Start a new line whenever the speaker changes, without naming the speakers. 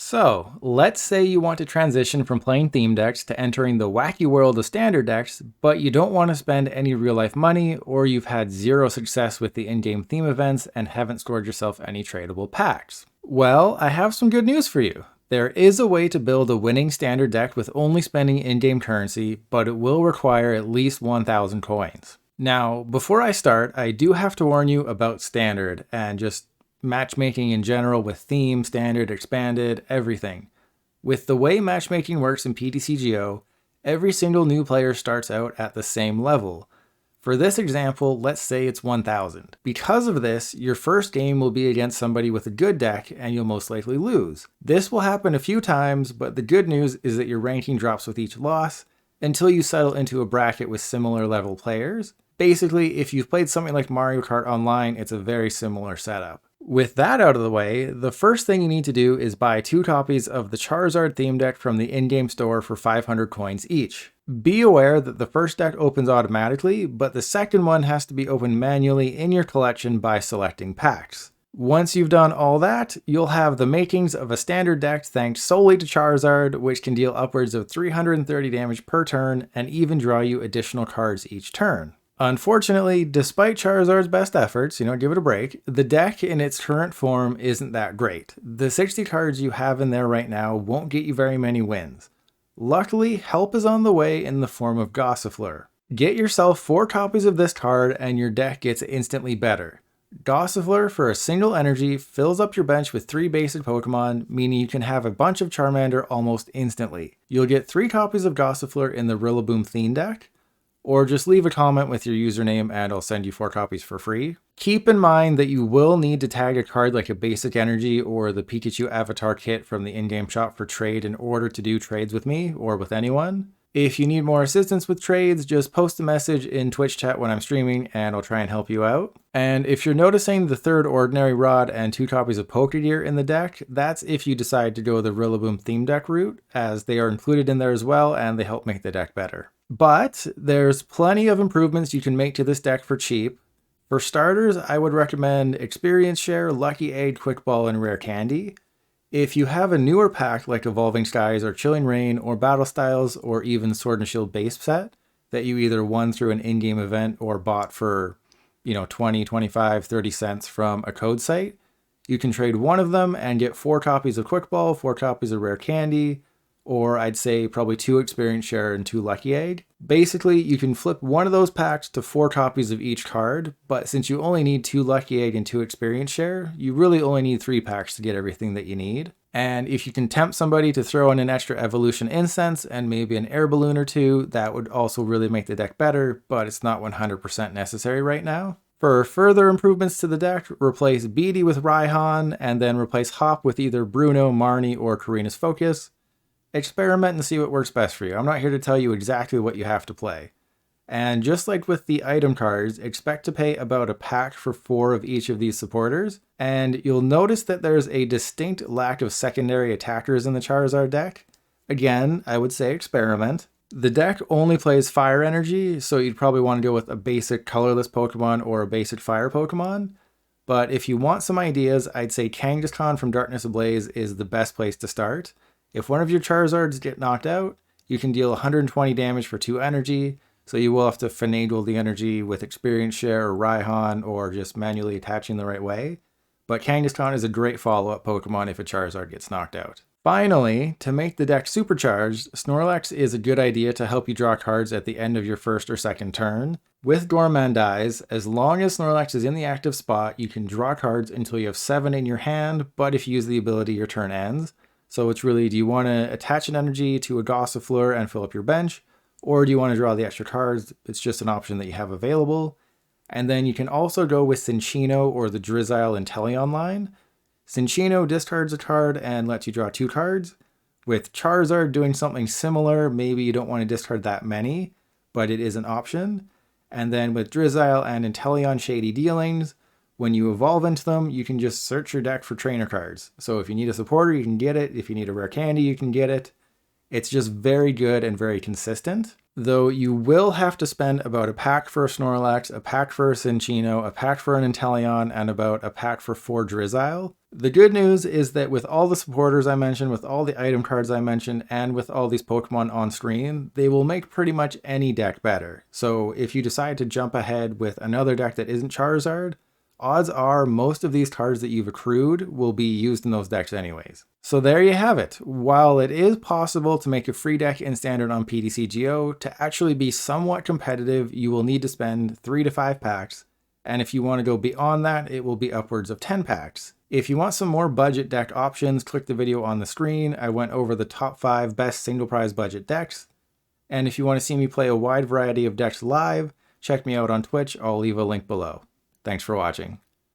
So, let's say you want to transition from playing theme decks to entering the wacky world of standard decks, but you don't want to spend any real life money, or you've had zero success with the in-game theme events and haven't scored yourself any tradable packs. Well, I have some good news for you. There is a way to build a winning standard deck with only spending in-game currency, but it will require at least 1,000 coins. Now, before I start, I do have to warn you about standard and just matchmaking in general with theme, standard, expanded, everything. With the way matchmaking works in PTCGO, every single new player starts out at the same level. For this example, let's say it's 1000. Because of this, your first game will be against somebody with a good deck and you'll most likely lose. This will happen a few times, but the good news is that your ranking drops with each loss until you settle into a bracket with similar level players. Basically, if you've played something like Mario Kart Online, it's a very similar setup. With that out of the way, the first thing you need to do is buy 2 copies of the Charizard theme deck from the in-game store for 500 coins each. Be aware that the first deck opens automatically, but the second one has to be opened manually in your collection by selecting packs. Once you've done all that, you'll have the makings of a standard deck thanks solely to Charizard, which can deal upwards of 330 damage per turn and even draw you additional cards each turn. Unfortunately, despite Charizard's best efforts, give it a break, the deck in its current form isn't that great. The 60 cards you have in there right now won't get you very many wins. Luckily, help is on the way in the form of Gossifleur. Get yourself 4 copies of this card and your deck gets instantly better. Gossifleur for a single energy fills up your bench with 3 basic Pokemon, meaning you can have a bunch of Charmander almost instantly. You'll get 3 copies of Gossifleur in the Rillaboom theme deck, or just leave a comment with your username and I'll send you 4 copies for free. Keep in mind that you will need to tag a card like a basic energy or the Pikachu avatar kit from the in-game shop for trade in order to do trades with me or with anyone. If you need more assistance with trades, just post a message in Twitch chat when I'm streaming and I'll try and help you out. And if you're noticing the 3rd Ordinary Rod and 2 copies of Pokégear in the deck, that's if you decide to go the Rillaboom theme deck route, as they are included in there as well and they help make the deck better. But there's plenty of improvements you can make to this deck for cheap. For starters, I would recommend Experience Share, Lucky Egg, Quick Ball, and Rare Candy. If you have a newer pack like Evolving Skies or Chilling Reign or Battle Styles or even Sword and Shield base set that you either won through an in-game event or bought for 20, 25, 30 cents from a code site, you can trade one of them and get 4 copies of Quick Ball, 4 copies of Rare Candy, or I'd say probably 2 Experience Share and 2 Lucky Egg. Basically, you can flip one of those packs to 4 copies of each card, but since you only need 2 Lucky Egg and 2 Experience Share, you really only need 3 packs to get everything that you need. And if you can tempt somebody to throw in an extra Evolution Incense and maybe an air balloon or 2, that would also really make the deck better, but it's not 100% necessary right now. For further improvements to the deck, replace Bede with Raihan, and then replace Hop with either Bruno, Marnie, or Karina's Focus. Experiment and see what works best for you. I'm not here to tell you exactly what you have to play. And just like with the item cards, expect to pay about a pack for 4 of each of these supporters. And you'll notice that there's a distinct lack of secondary attackers in the Charizard deck. Again, I would say experiment. The deck only plays fire energy, so you'd probably want to go with a basic colorless Pokemon or a basic fire Pokemon. But if you want some ideas, I'd say Kangaskhan from Darkness Ablaze is the best place to start. If one of your Charizards get knocked out, you can deal 120 damage for 2 energy, so you will have to finagle the energy with Experience Share or Raihan or just manually attaching the right way. But Kangaskhan is a great follow-up Pokemon if a Charizard gets knocked out. Finally, to make the deck supercharged, Snorlax is a good idea to help you draw cards at the end of your first or second turn. With Gourmandize, as long as Snorlax is in the active spot, you can draw cards until you have 7 in your hand, but if you use the ability, your turn ends. So it's really, do you want to attach an energy to a Gossifleur and fill up your bench? Or do you want to draw the extra cards? It's just an option that you have available. And then you can also go with Cinccino or the Drizzile and Teleon line. Cinccino discards a card and lets you draw 2 cards. With Charizard doing something similar, maybe you don't want to discard that many, but it is an option. And then with Drizzile and Inteleon Shady Dealings, when you evolve into them, you can just search your deck for trainer cards. So if you need a supporter, you can get it. If you need a rare candy, you can get it. It's just very good and very consistent. Though you will have to spend about a pack for a Snorlax, a pack for a Cinccino, a pack for an Inteleon, and about a pack for 4 Drizzile. The good news is that with all the supporters I mentioned, with all the item cards I mentioned, and with all these Pokemon on screen, they will make pretty much any deck better. So if you decide to jump ahead with another deck that isn't Charizard, odds are most of these cards that you've accrued will be used in those decks anyways. So there you have it. While it is possible to make a free deck in Standard on PTCGO, to actually be somewhat competitive, you will need to spend 3 to 5 packs. And if you want to go beyond that, it will be upwards of 10 packs. If you want some more budget deck options, click the video on the screen. I went over the top 5 best single prize budget decks. And if you want to see me play a wide variety of decks live, check me out on Twitch. I'll leave a link below. Thanks for watching.